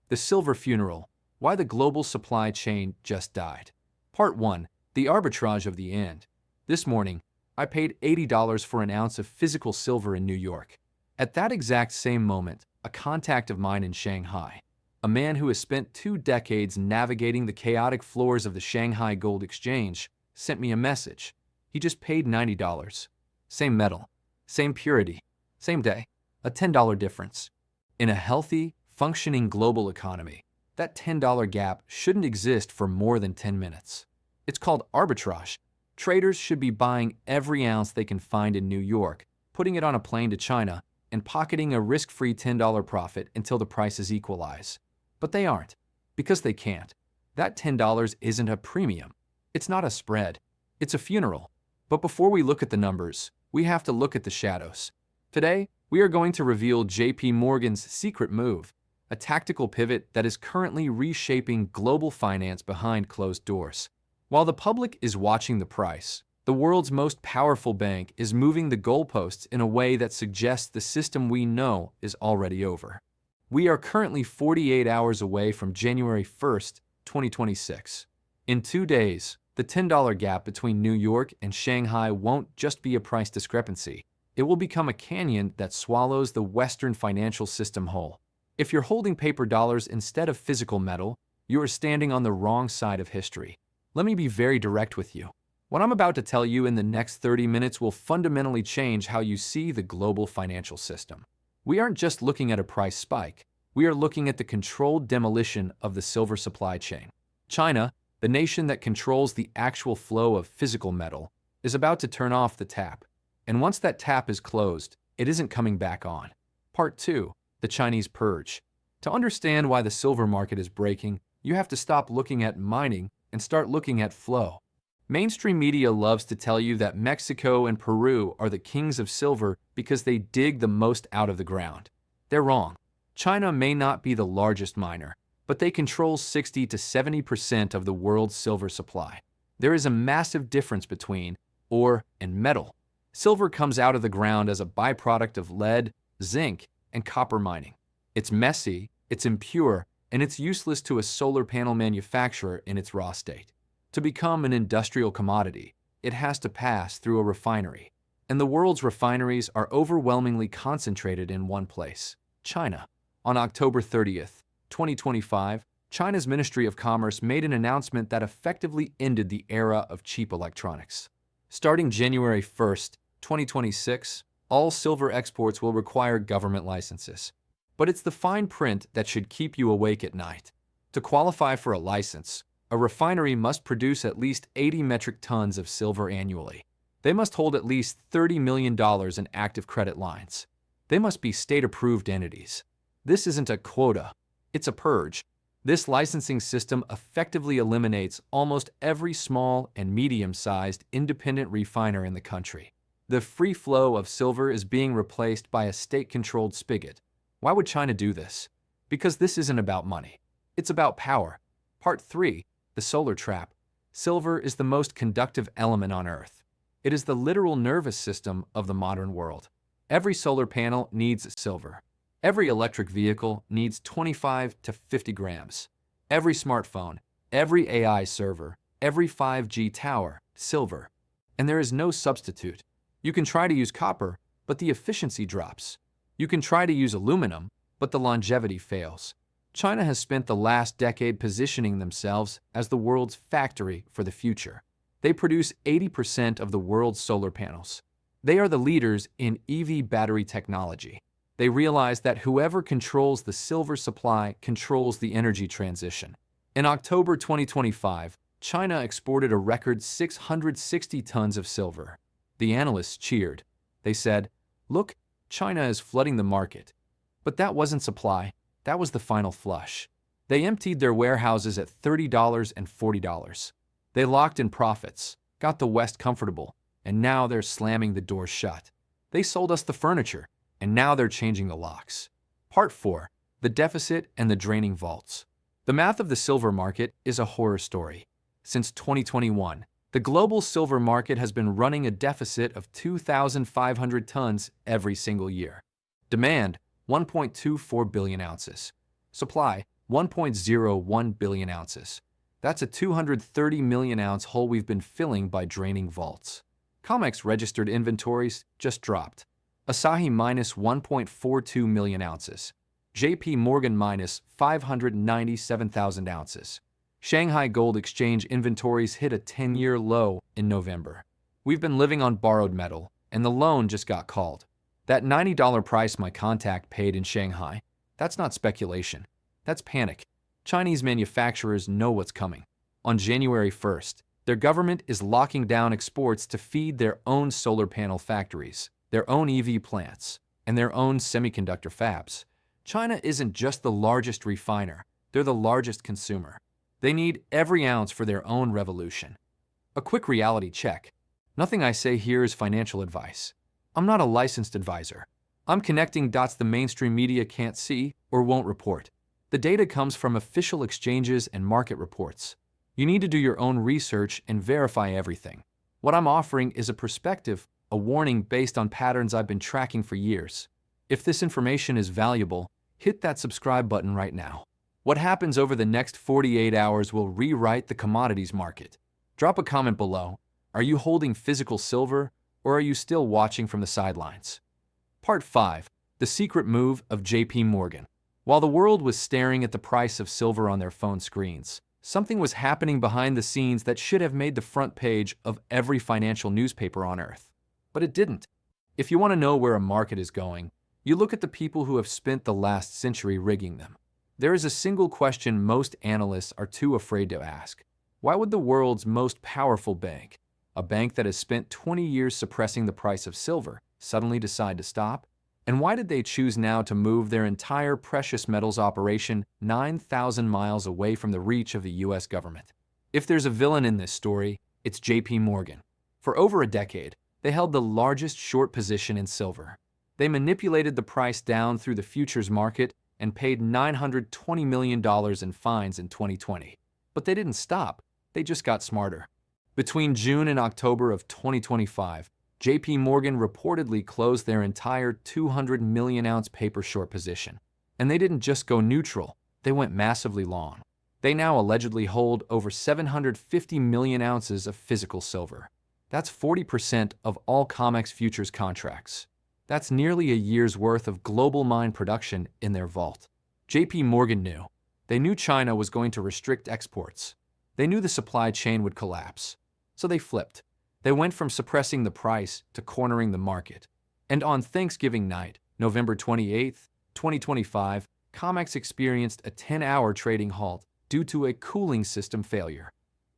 The Silver Funeral: Why the Global Supply Chain Just Died. Part 1. The Arbitrage of the End. This morning, I paid $80 for an ounce of physical silver in New York. At that exact same moment, a contact of mine in Shanghai, a man who has spent 2 decades navigating the chaotic floors of the Shanghai Gold Exchange, sent me a message. He just paid $90. Same metal, same purity, same day, a $10 difference. In a healthy, functioning global economy, that $10 gap shouldn't exist for more than 10 minutes. It's called arbitrage. Traders should be buying every ounce they can find in New York, putting it on a plane to China, and pocketing a risk-free $10 profit until the prices equalize. But they aren't, because they can't. That $10 isn't a premium. It's not a spread. It's a funeral. But before we look at the numbers, we have to look at the shadows. Today, we are going to reveal JP Morgan's secret move, a tactical pivot that is currently reshaping global finance behind closed doors. While the public is watching the price, the world's most powerful bank is moving the goalposts in a way that suggests the system we know is already over. We are currently 48 hours away from January 1st, 2026. In 2 days, the $10 gap between New York and Shanghai won't just be a price discrepancy. It will become a canyon that swallows the Western financial system whole. If you're holding paper dollars instead of physical metal, you are standing on the wrong side of history. Let me be very direct with you. What I'm about to tell you in the next 30 minutes will fundamentally change how you see the global financial system. We aren't just looking at a price spike. We are looking at the controlled demolition of the silver supply chain. China, the nation that controls the actual flow of physical metal, is about to turn off the tap. And once that tap is closed, it isn't coming back on. Part 2. The Chinese Purge. To understand why the silver market is breaking, you have to stop looking at mining and start looking at flow. Mainstream media loves to tell you that Mexico and Peru are the kings of silver because they dig the most out of the ground. They're wrong. China may not be the largest miner, but they control 60 to 70% of the world's silver supply. There is a massive difference between ore and metal. Silver comes out of the ground as a byproduct of lead, zinc, and copper mining. It's messy, it's impure, and it's useless to a solar panel manufacturer in its raw state. To become an industrial commodity, it has to pass through a refinery. And the world's refineries are overwhelmingly concentrated in one place, China. On October 30th, 2025, China's Ministry of Commerce made an announcement that effectively ended the era of cheap electronics. Starting January 1st, 2026, all silver exports will require government licenses. But it's the fine print that should keep you awake at night. To qualify for a license, a refinery must produce at least 80 metric tons of silver annually. They must hold at least $30 million in active credit lines. They must be state-approved entities. This isn't a quota, it's a purge. This licensing system effectively eliminates almost every small and medium-sized independent refiner in the country. The free flow of silver is being replaced by a state-controlled spigot. Why would China do this? Because this isn't about money. It's about power. Part 3. The solar trap. Silver is the most conductive element on Earth. It is the literal nervous system of the modern world. Every solar panel needs silver. Every electric vehicle needs 25 to 50 grams. Every smartphone, every AI server, every 5G tower, silver. And there is no substitute. You can try to use copper, but the efficiency drops. You can try to use aluminum, but the longevity fails. China has spent the last decade positioning themselves as the world's factory for the future. They produce 80% of the world's solar panels. They are the leaders in EV battery technology. They realize that whoever controls the silver supply controls the energy transition. In October 2025, China exported a record 660 tons of silver. The analysts cheered. They said, "Look, China is flooding the market." But that wasn't supply. That was the final flush. They emptied their warehouses at $30 and $40. They locked in profits, got the West comfortable, and now they're slamming the doors shut. They sold us the furniture, and now they're changing the locks. Part 4. The deficit and the draining vaults. The math of the silver market is a horror story. Since 2021, the global silver market has been running a deficit of 2,500 tons every single year. Demand, 1.24 billion ounces. Supply, 1.01 billion ounces. That's a 230 million ounce hole we've been filling by draining vaults. COMEX registered inventories just dropped. Asahi minus 1.42 million ounces. JP Morgan minus 597,000 ounces. Shanghai Gold Exchange inventories hit a 10-year low in November. We've been living on borrowed metal, and the loan just got called. That $90 price my contact paid in Shanghai, that's not speculation. That's panic. Chinese manufacturers know what's coming. On January 1st, their government is locking down exports to feed their own solar panel factories, their own EV plants, and their own semiconductor fabs. China isn't just the largest refiner, they're the largest consumer. They need every ounce for their own revolution. A quick reality check. Nothing I say here is financial advice. I'm not a licensed advisor. I'm connecting dots the mainstream media can't see or won't report. The data comes from official exchanges and market reports. You need to do your own research and verify everything. What I'm offering is a perspective, a warning based on patterns I've been tracking for years. If this information is valuable, hit that subscribe button right now. What happens over the next 48 hours will rewrite the commodities market. Drop a comment below. Are you holding physical silver, or are you still watching from the sidelines? Part 5. The secret move of JP Morgan. While the world was staring at the price of silver on their phone screens, something was happening behind the scenes that should have made the front page of every financial newspaper on Earth. But it didn't. If you want to know where a market is going, you look at the people who have spent the last century rigging them. There is a single question most analysts are too afraid to ask. Why would the world's most powerful bank, a bank that has spent 20 years suppressing the price of silver, suddenly decide to stop? And why did they choose now to move their entire precious metals operation 9,000 miles away from the reach of the US government? If there's a villain in this story, it's JP Morgan. For over a decade, they held the largest short position in silver. They manipulated the price down through the futures market and paid $920 million in fines in 2020. But they didn't stop, they just got smarter. Between June and October of 2025, JP Morgan reportedly closed their entire 200 million ounce paper short position. And they didn't just go neutral, they went massively long. They now allegedly hold over 750 million ounces of physical silver. That's 40% of all COMEX futures contracts. That's nearly a year's worth of global mine production in their vault. JP Morgan knew. They knew China was going to restrict exports. They knew the supply chain would collapse. So they flipped. They went from suppressing the price to cornering the market. And on Thanksgiving night, November 28, 2025, COMEX experienced a 10-hour trading halt due to a cooling system failure.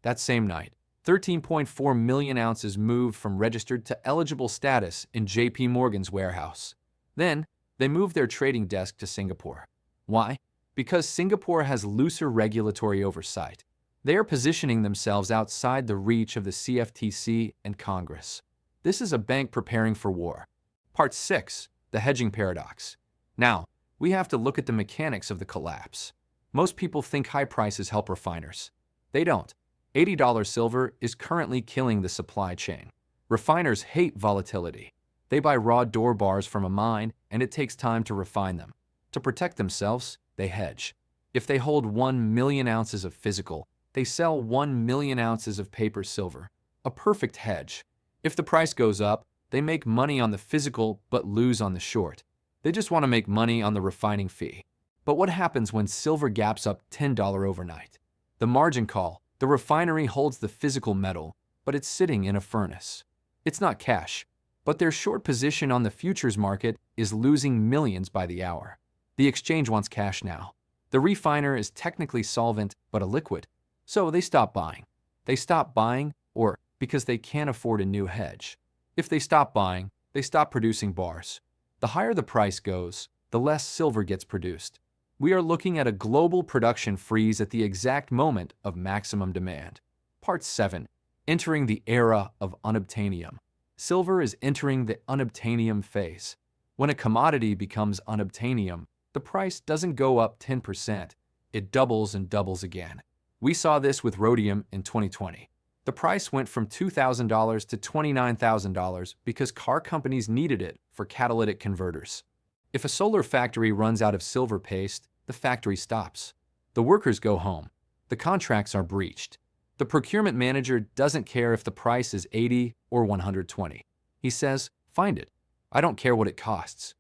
That same night, 13.4 million ounces moved from registered to eligible status in JP Morgan's warehouse. Then, they moved their trading desk to Singapore. Why? Because Singapore has looser regulatory oversight. They are positioning themselves outside the reach of the CFTC and Congress. This is a bank preparing for war. Part 6. The Hedging Paradox. Now, we have to look at the mechanics of the collapse. Most people think high prices help refiners. They don't. $80 silver is currently killing the supply chain. Refiners hate volatility. They buy raw door bars from a mine, and it takes time to refine them. To protect themselves, they hedge. If they hold 1 million ounces of physical, they sell 1 million ounces of paper silver. A perfect hedge. If the price goes up, they make money on the physical but lose on the short. They just want to make money on the refining fee. But what happens when silver gaps up $10 overnight? The margin call. The refinery holds the physical metal, but it's sitting in a furnace. It's not cash, but their short position on the futures market is losing millions by the hour. The exchange wants cash now. The refiner is technically solvent but illiquid, so they stop buying. They stop buying or because they can't afford a new hedge. If they stop buying, they stop producing bars. The higher the price goes, the less silver gets produced. We are looking at a global production freeze at the exact moment of maximum demand. Part 7. Entering the era of unobtainium. Silver is entering the unobtainium phase. When a commodity becomes unobtainium, the price doesn't go up 10%. It doubles and doubles again. We saw this with Rhodium in 2020. The price went from $2,000 to $29,000 because car companies needed it for catalytic converters. If a solar factory runs out of silver paste, the factory stops. The workers go home. The contracts are breached. The procurement manager doesn't care if the price is 80 or 120. He says, "Find it. I don't care what it costs."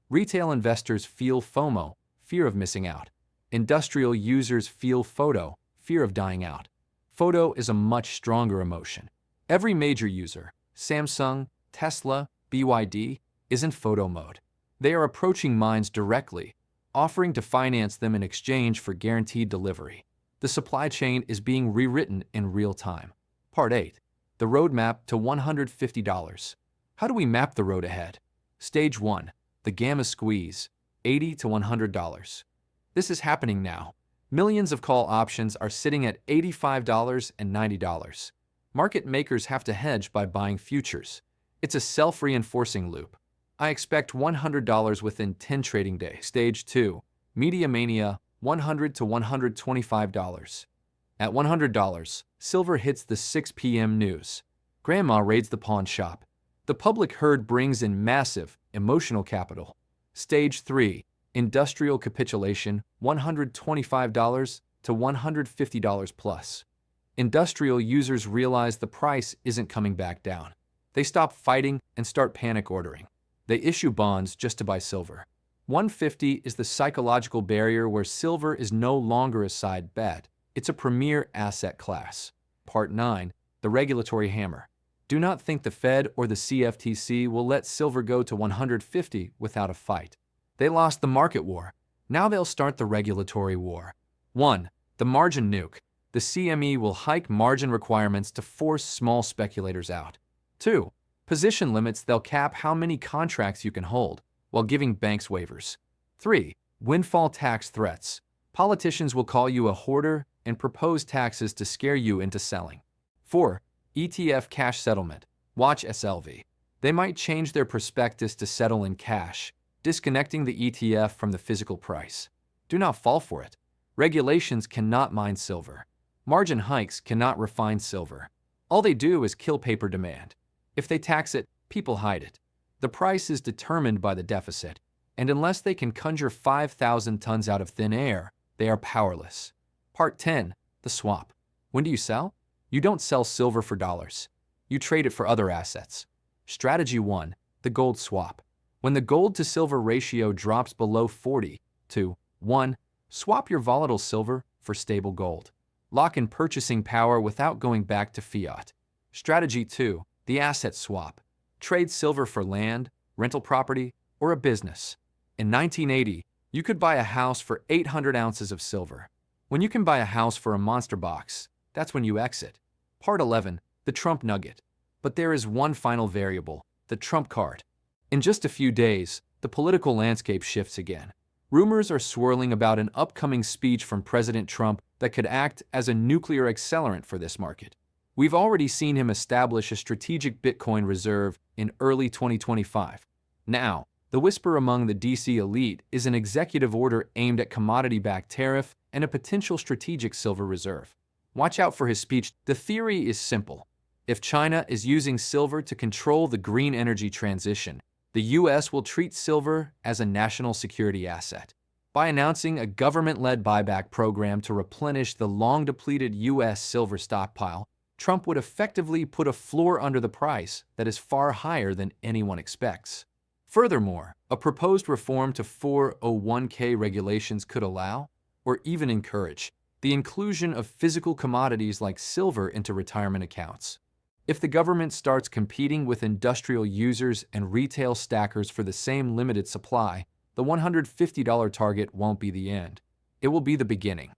Retail investors feel FOMO, fear of missing out. Industrial users feel FOTO, fear of dying out. FOTO is a much stronger emotion. Every major user, Samsung, Tesla, BYD, is in FOTO mode. They are approaching mines directly, offering to finance them in exchange for guaranteed delivery. The supply chain is being rewritten in real time. Part 8. The Roadmap to $150. How do we map the road ahead? Stage 1. The Gamma Squeeze, $80 to $100. This is happening now. Millions of call options are sitting at $85 and $90. Market makers have to hedge by buying futures. It's a self-reinforcing loop. I expect $100 within 10 trading days. Stage 2. Media Mania, $100 to $125. At $100, silver hits the 6 p.m. news. Grandma raids the pawn shop. The public herd brings in massive, emotional capital. Stage 3. Industrial capitulation, $125 to $150 plus. Industrial users realize the price isn't coming back down. They stop fighting and start panic ordering. They issue bonds just to buy silver. 150 is the psychological barrier where silver is no longer a side bet. It's a premier asset class. Part 9. The Regulatory Hammer. Do not think the Fed or the CFTC will let silver go to 150 without a fight. They lost the market war. Now they'll start the regulatory war. 1. The margin nuke. The CME will hike margin requirements to force small speculators out. 2. Position limits. They'll cap how many contracts you can hold, while giving banks waivers. 3. Windfall tax threats. Politicians will call you a hoarder and propose taxes to scare you into selling. 4. ETF cash settlement. Watch SLV. They might change their prospectus to settle in cash, disconnecting the ETF from the physical price. Do not fall for it. Regulations cannot mine silver. Margin hikes cannot refine silver. All they do is kill paper demand. If they tax it, people hide it. The price is determined by the deficit, and unless they can conjure 5,000 tons out of thin air, they are powerless. Part 10. The swap. When do you sell? You don't sell silver for dollars. You trade it for other assets. Strategy 1. The gold swap. When the gold to silver ratio drops below 40 to 1, swap your volatile silver for stable gold. Lock in purchasing power without going back to fiat. Strategy 2. The asset swap. Trade silver for land, rental property, or a business. In 1980, you could buy a house for 800 ounces of silver. When you can buy a house for a monster box, that's when you exit. Part 11. The Trump Nugget. But there is one final variable, the Trump card. In just a few days, the political landscape shifts again. Rumors are swirling about an upcoming speech from President Trump that could act as a nuclear accelerant for this market. We've already seen him establish a strategic Bitcoin reserve in early 2025. Now, the whisper among the DC elite is an executive order aimed at commodity-backed tariff and a potential strategic silver reserve. Watch out for his speech. The theory is simple. If China is using silver to control the green energy transition, the U.S. will treat silver as a national security asset. By announcing a government-led buyback program to replenish the long-depleted U.S. silver stockpile, Trump would effectively put a floor under the price that is far higher than anyone expects. Furthermore, a proposed reform to 401k regulations could allow, or even encourage, the inclusion of physical commodities like silver into retirement accounts. If the government starts competing with industrial users and retail stackers for the same limited supply, the $150 target won't be the end. It will be the beginning.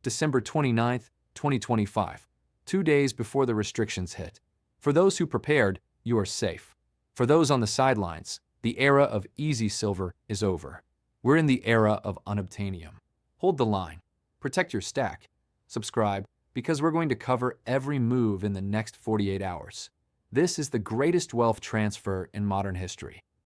December 29, 2025. 2 days before the restrictions hit. For those who prepared, you are safe. For those on the sidelines, the era of easy silver is over. We're in the era of unobtainium. Hold the line. Protect your stack. Subscribe, because we're going to cover every move in the next 48 hours. This is the greatest wealth transfer in modern history.